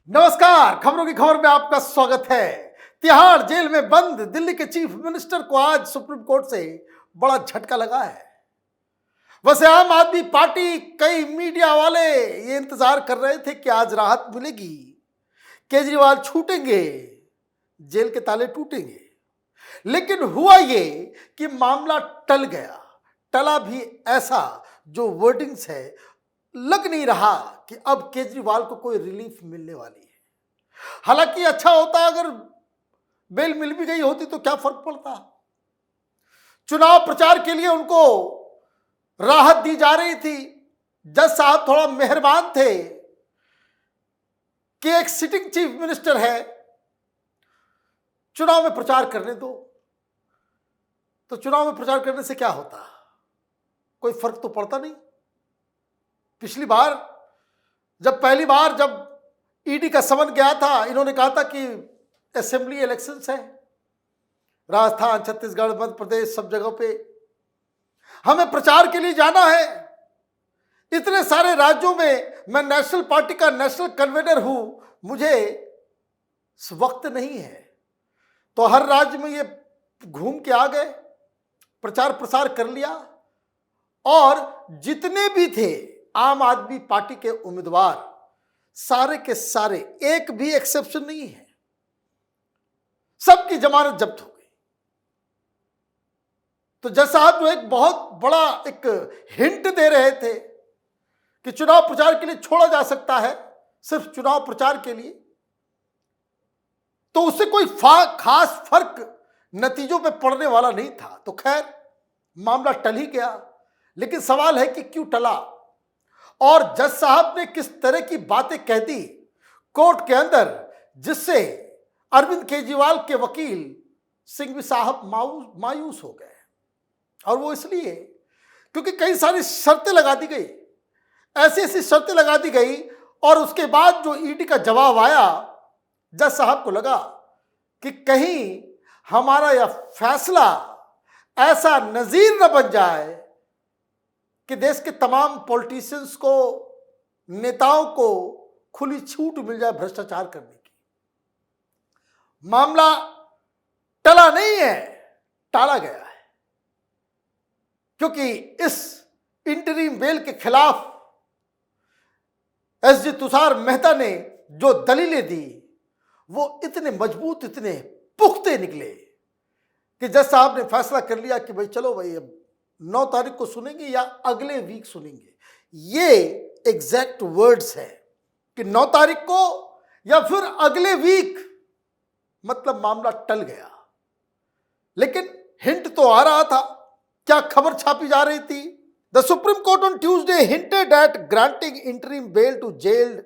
नमस्कार, खबरों की खबर में आपका स्वागत है। तिहाड़ जेल में बंद दिल्ली के चीफ मिनिस्टर को आज सुप्रीम कोर्ट से बड़ा झटका लगा है। वैसे आम आदमी पार्टी, कई मीडिया वाले ये इंतजार कर रहे थे कि आज राहत मिलेगी, केजरीवाल छूटेंगे, जेल के ताले टूटेंगे। लेकिन हुआ ये कि मामला टल गया। टला भी ऐसा जो वर्डिंग्स है, लग नहीं रहा कि अब केजरीवाल को कोई रिलीफ मिलने वाली है। हालांकि अच्छा होता अगर बेल मिल भी गई होती तो क्या फर्क पड़ता। चुनाव प्रचार के लिए उनको राहत दी जा रही थी। जज साहब थोड़ा मेहरबान थे कि एक सिटिंग चीफ मिनिस्टर है, चुनाव में प्रचार करने दो। तो चुनाव में प्रचार करने से क्या होता, कोई फर्क तो पड़ता नहीं। पिछली बार पहली बार जब ईडी का समन गया था, इन्होंने कहा था कि असेंबली इलेक्शंस है, राजस्थान, छत्तीसगढ़, मध्य प्रदेश, सब जगहों पे हमें प्रचार के लिए जाना है। इतने सारे राज्यों में मैं नेशनल पार्टी का नेशनल कन्वीनर हूं, मुझे वक्त नहीं है। तो हर राज्य में ये घूम के आ गए, प्रचार प्रसार कर लिया। और जितने भी थे आम आदमी पार्टी के उम्मीदवार, सारे के सारे, एक भी एक्सेप्शन नहीं है, सबकी जमानत जब्त हो गई। तो जज साहब जो एक बहुत बड़ा एक हिंट दे रहे थे कि चुनाव प्रचार के लिए छोड़ा जा सकता है, सिर्फ चुनाव प्रचार के लिए, तो उससे कोई खास फर्क नतीजों पे पड़ने वाला नहीं था। तो खैर मामला टल ही गया। लेकिन सवाल है कि क्यों टला और जज साहब ने किस तरह की बातें कह दी कोर्ट के अंदर, जिससे अरविंद केजरीवाल के वकील सिंघवी साहब मायूस हो गए। और वो इसलिए क्योंकि कई सारी शर्तें लगा दी गई, ऐसी ऐसी शर्तें लगा दी गई। और उसके बाद जो ईडी का जवाब आया, जज साहब को लगा कि कहीं हमारा यह फैसला ऐसा नजीर न बन जाए कि देश के तमाम पॉलिटिशियंस को, नेताओं को खुली छूट मिल जाए भ्रष्टाचार करने की। मामला टला नहीं है, टाला गया है। क्योंकि इस इंटरिम बेल के खिलाफ एसजी तुषार मेहता ने जो दलीलें दी, वो इतने मजबूत, इतने पुख्ते निकले कि जज साहब ने फैसला कर लिया कि भाई चलो भाई, अब 9 तारीख को सुनेंगे या अगले वीक सुनेंगे। ये एग्जैक्ट वर्ड्स है कि 9 तारीख को या फिर अगले वीक, मतलब मामला टल गया। लेकिन हिंट तो आ रहा था। क्या खबर छापी जा रही थी? The supreme court on Tuesday hinted at granting interim bail to jailed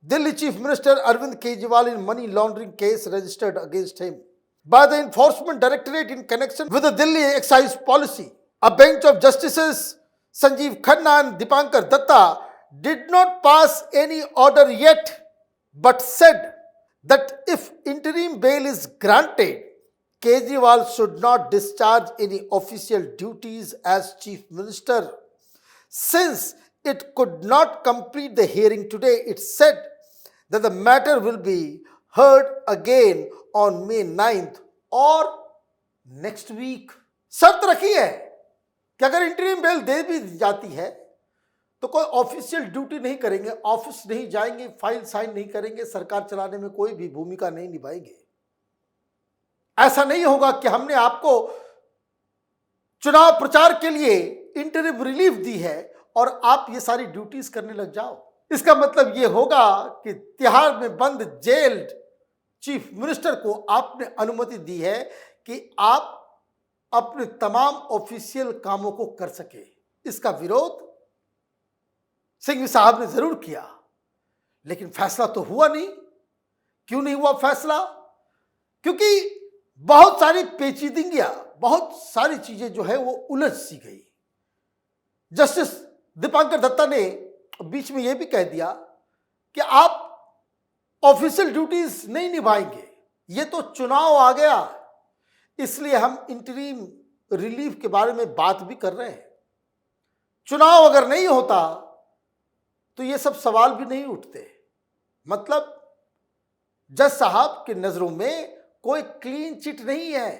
Delhi Chief Minister Arvind Kejriwal in money laundering case registered against him by the Enforcement Directorate in connection with the Delhi excise policy. A bench of Justices Sanjeev Khanna and Dipankar Datta did not pass any order yet, but said that if interim bail is granted, Kejriwal should not discharge any official duties as Chief Minister. Since it could not complete the hearing today, it said that the matter will be heard again on May 9th or next week. शर्त रखी है कि अगर interim bell दे भी जाती है तो कोई ऑफिशियल ड्यूटी नहीं करेंगे, ऑफिस नहीं जाएंगे, फाइल साइन नहीं करेंगे, सरकार चलाने में कोई भी भूमिका नहीं निभाएंगे। ऐसा नहीं होगा कि हमने आपको चुनाव प्रचार के लिए इंटरिम रिलीफ दी है और आप ये सारी ड्यूटीज करने लग जाओ। इसका मतलब ये होगा कि तिहाड़ में बंद जेल्ड चीफ मिनिस्टर को आपने अनुमति दी है कि आप अपने तमाम ऑफिशियल कामों को कर सके। इसका विरोध सिंघवी साहब ने जरूर किया, लेकिन फैसला तो हुआ नहीं। क्यों नहीं हुआ फैसला? क्योंकि बहुत सारी पेचीदगियां, बहुत सारी चीजें जो है वो उलझ सी गई। जस्टिस दीपांकर दत्ता ने बीच में यह भी कह दिया कि आप ऑफिशियल ड्यूटीज नहीं निभाएंगे, ये तो चुनाव आ गया, इसलिए हम इंटरिम रिलीफ के बारे में बात भी कर रहे हैं। चुनाव अगर नहीं होता तो ये सब सवाल भी नहीं उठते। मतलब जज साहब की नजरों में कोई क्लीन चिट नहीं है।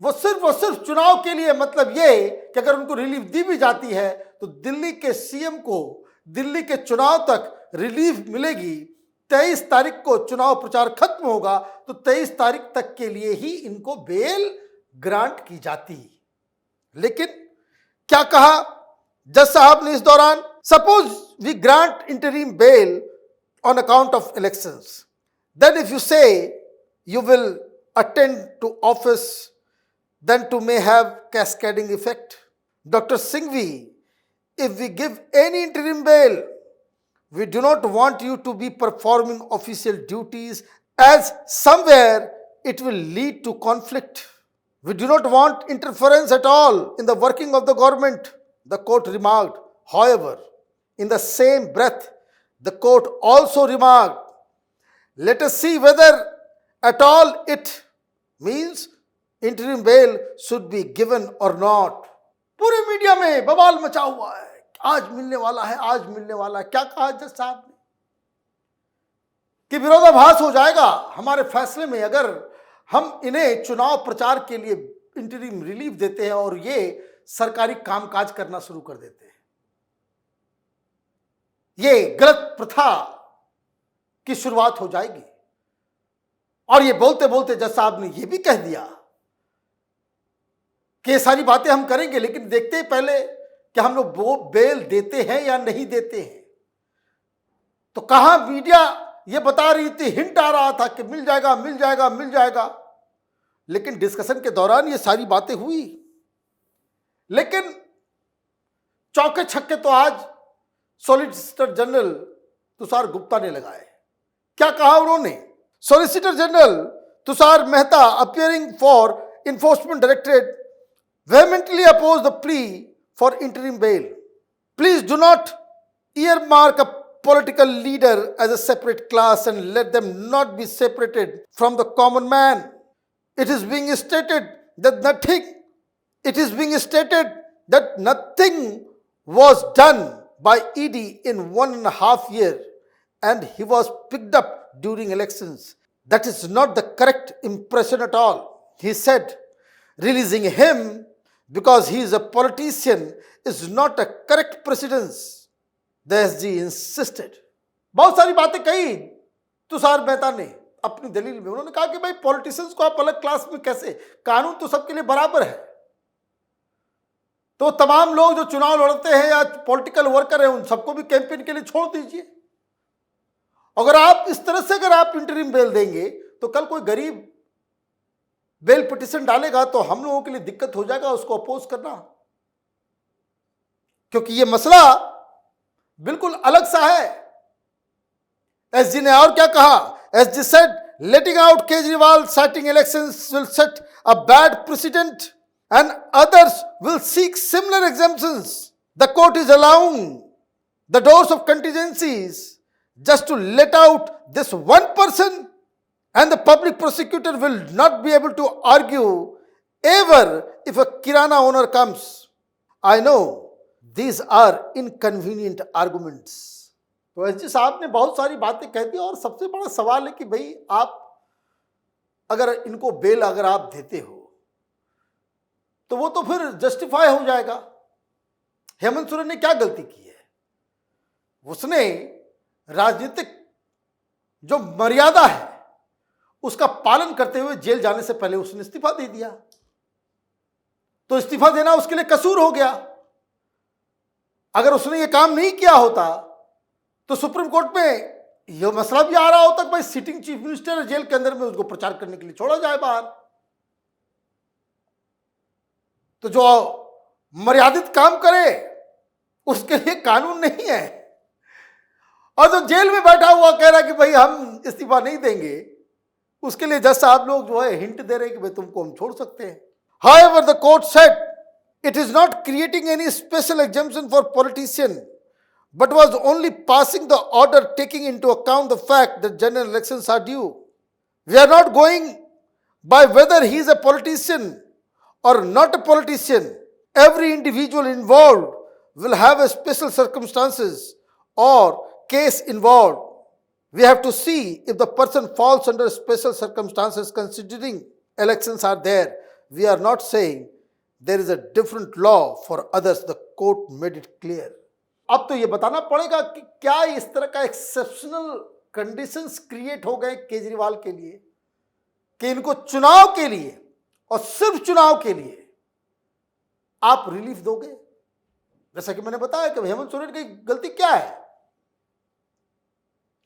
वो सिर्फ चुनाव के लिए, मतलब ये कि अगर उनको रिलीफ दी भी जाती है तो दिल्ली के सीएम को दिल्ली के चुनाव तक रिलीफ मिलेगी। 23 तारीख को चुनाव प्रचार खत्म होगा तो 23 तारीख तक के लिए ही इनको बेल ग्रांट की जाती। लेकिन क्या कहा जज साहब ने इस दौरान? Suppose we grant interim bail on account of elections, then if you say you will attend to office, then to may have cascading effect. Dr. Singhvi, if we give any interim bail, we do not want you to be performing official duties, as somewhere it will lead to conflict. We do not want interference at all in the working of the government, the court remarked. However, in the same breath, the court also remarked, let us see whether at all it means interim bail should be given or not. पूरे media में बवाल मचा हुआ है, आज मिलने वाला है, आज मिलने वाला है। क्या कहा जज साहब ने? कि विरोधाभास हो जाएगा हमारे फैसले में अगर हम इन्हें चुनाव प्रचार के लिए इंटरिम रिलीफ देते हैं और ये सरकारी कामकाज करना शुरू कर देते हैं। ये गलत प्रथा की शुरुआत हो जाएगी। और ये बोलते बोलते जज साहब ने ये भी कह दिया कि ये सारी बातें हम करेंगे, लेकिन देखते हैं पहले कि हम लोग वो बेल देते हैं या नहीं देते हैं। तो कहां मीडिया ये बता रही थी, हिंट आ रहा था कि मिल जाएगा मिल जाएगा मिल जाएगा, लेकिन डिस्कशन के दौरान ये सारी बातें हुई। लेकिन चौके छक्के तो आज सॉलिसिटर जनरल तुषार गुप्ता ने लगाए। क्या कहा उन्होंने? Solicitor general Tushar Mehta, appearing for enforcement directorate, vehemently opposed the plea for interim bail. Please do not earmark a political leader as a separate class and let them not be separated from the common man. It is being stated that nothing was done by ED in 1.5 years and he was picked up during elections. That is not the correct impression at all. He said, releasing him because he is a politician is not a correct precedence. The SG insisted. बहुत सारी बातें कही तुषार मेहता ने अपनी दलील में। उन्होंने कहा कि भाई पॉलिटिशियंस को आप अलग क्लास में कैसे, कानून तो सबके लिए बराबर है। तो तमाम लोग जो चुनाव लड़ते हैं या पॉलिटिकल वर्कर हैं उन सबको भी कैंपेन के लिए छोड़ दीजिए। अगर आप इस तरह से अगर आप इंटरिम बेल देंगे तो कल कोई गरीब बेल पिटीशन डालेगा तो हम लोगों के लिए दिक्कत हो जाएगा उसको अपोज करना, क्योंकि ये मसला बिल्कुल अलग सा है। एसजी ने और क्या कहा? SG said letting out Kejriwal citing elections will set a bad precedent and others will seek similar exemptions. The court is allowing the doors of contingencies just to let out this one person, and the public prosecutor will not be able to argue ever if a kirana owner comes. I know these are inconvenient arguments. तो SG साहब ने बहुत सारी बातें कह दी और सबसे बड़ा सवाल है कि भाई आप अगर इनको बेल अगर आप देते हो तो वो तो फिर जस्टिफाई हो जाएगा। हेमंत सोरेन ने क्या गलती की है? उसने राजनीतिक जो मर्यादा है उसका पालन करते हुए जेल जाने से पहले उसने इस्तीफा दे दिया, तो इस्तीफा देना उसके लिए कसूर हो गया। अगर उसने ये काम नहीं किया होता तो सुप्रीम कोर्ट में यह मसला भी आ रहा होता कि भाई सिटिंग चीफ मिनिस्टर जेल के अंदर में उसको प्रचार करने के लिए छोड़ा जाए बाहर। तो जो मर्यादित काम करे उसके लिए कानून नहीं है, और जो जेल में बैठा हुआ कह रहा है कि भाई हम इस्तीफा नहीं देंगे, उसके लिए जज साहब लोग जो है हिंट दे रहे हैं कि भाई तुमको हम छोड़ सकते हैं। However, the court said it is not creating any special exemption for politician, but was only passing the order taking into account the fact that general elections are due. We are not going by whether he is a politician or not a politician. Every individual involved will have a special circumstances or case involved. We have to see if the person falls under special circumstances considering elections are there. We are not saying there is a different law for others. The court made it clear. अब तो ये बताना पड़ेगा कि क्या इस तरह का एक्सेप्शनल कंडीशंस क्रिएट हो गए केजरीवाल के लिए कि इनको चुनाव के लिए और सिर्फ चुनाव के लिए आप रिलीफ दोगे। जैसा कि मैंने बताया कि हेमंत सोरेन की गलती क्या है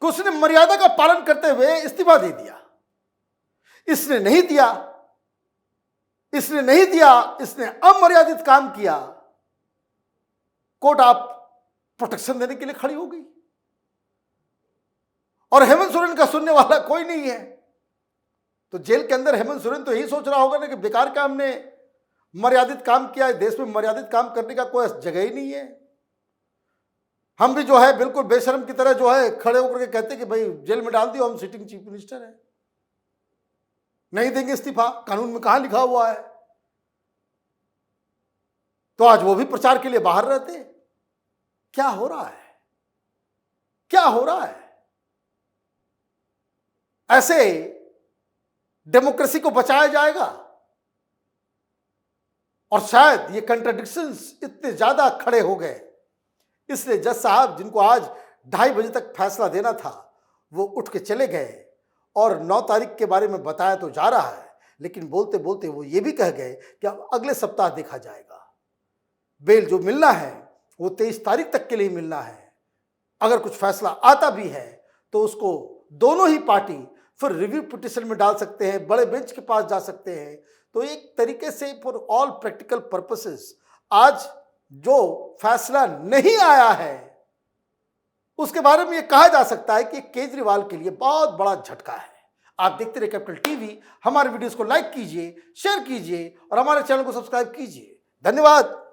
कि उसने मर्यादा का पालन करते हुए इस्तीफा दे दिया। इसने नहीं दिया, इसने अमर्यादित काम किया, कोर्ट आप प्रोटेक्शन देने के लिए खड़ी हो गई और हेमंत सोरेन का सुनने वाला कोई नहीं है। तो जेल के अंदर हेमंत सोरेन तो यही सोच रहा होगा ना कि बेकार का हमने मर्यादित काम किया है, देश में मर्यादित काम करने का कोई जगह ही नहीं है। हम भी जो है बिल्कुल बेशर्म की तरह जो है खड़े होकर के कहते कि भाई जेल में डाल दियो, हम सिटिंग चीफ मिनिस्टर है, नहीं देंगे इस्तीफा, कानून में कहां लिखा हुआ है। तो आज वो भी प्रचार के लिए बाहर रहते। क्या हो रहा है, क्या हो रहा है? ऐसे डेमोक्रेसी को बचाया जाएगा? और शायद ये कंट्राडिक्शंस इतने ज्यादा खड़े हो गए इसलिए जज साहब, जिनको आज 2:30 बजे तक फैसला देना था, वो उठ के चले गए और 9 तारीख के बारे में बताया तो जा रहा है, लेकिन बोलते बोलते वो ये भी कह गए कि अब अगले सप्ताह देखा जाएगा। बेल जो मिलना है वो 23 तारीख तक के लिए मिलना है। अगर कुछ फैसला आता भी है तो उसको दोनों ही पार्टी फिर रिव्यू पिटिशन में डाल सकते हैं, बड़े बेंच के पास जा सकते हैं। तो एक तरीके से फॉर ऑल प्रैक्टिकल पर्पसेस आज जो फैसला नहीं आया है उसके बारे में ये कहा जा सकता है कि केजरीवाल के लिए बहुत बड़ा झटका है। आप देखते रहिए कैपिटल टीवी। हमारे वीडियोस को लाइक कीजिए, शेयर कीजिए और हमारे चैनल को सब्सक्राइब कीजिए। धन्यवाद।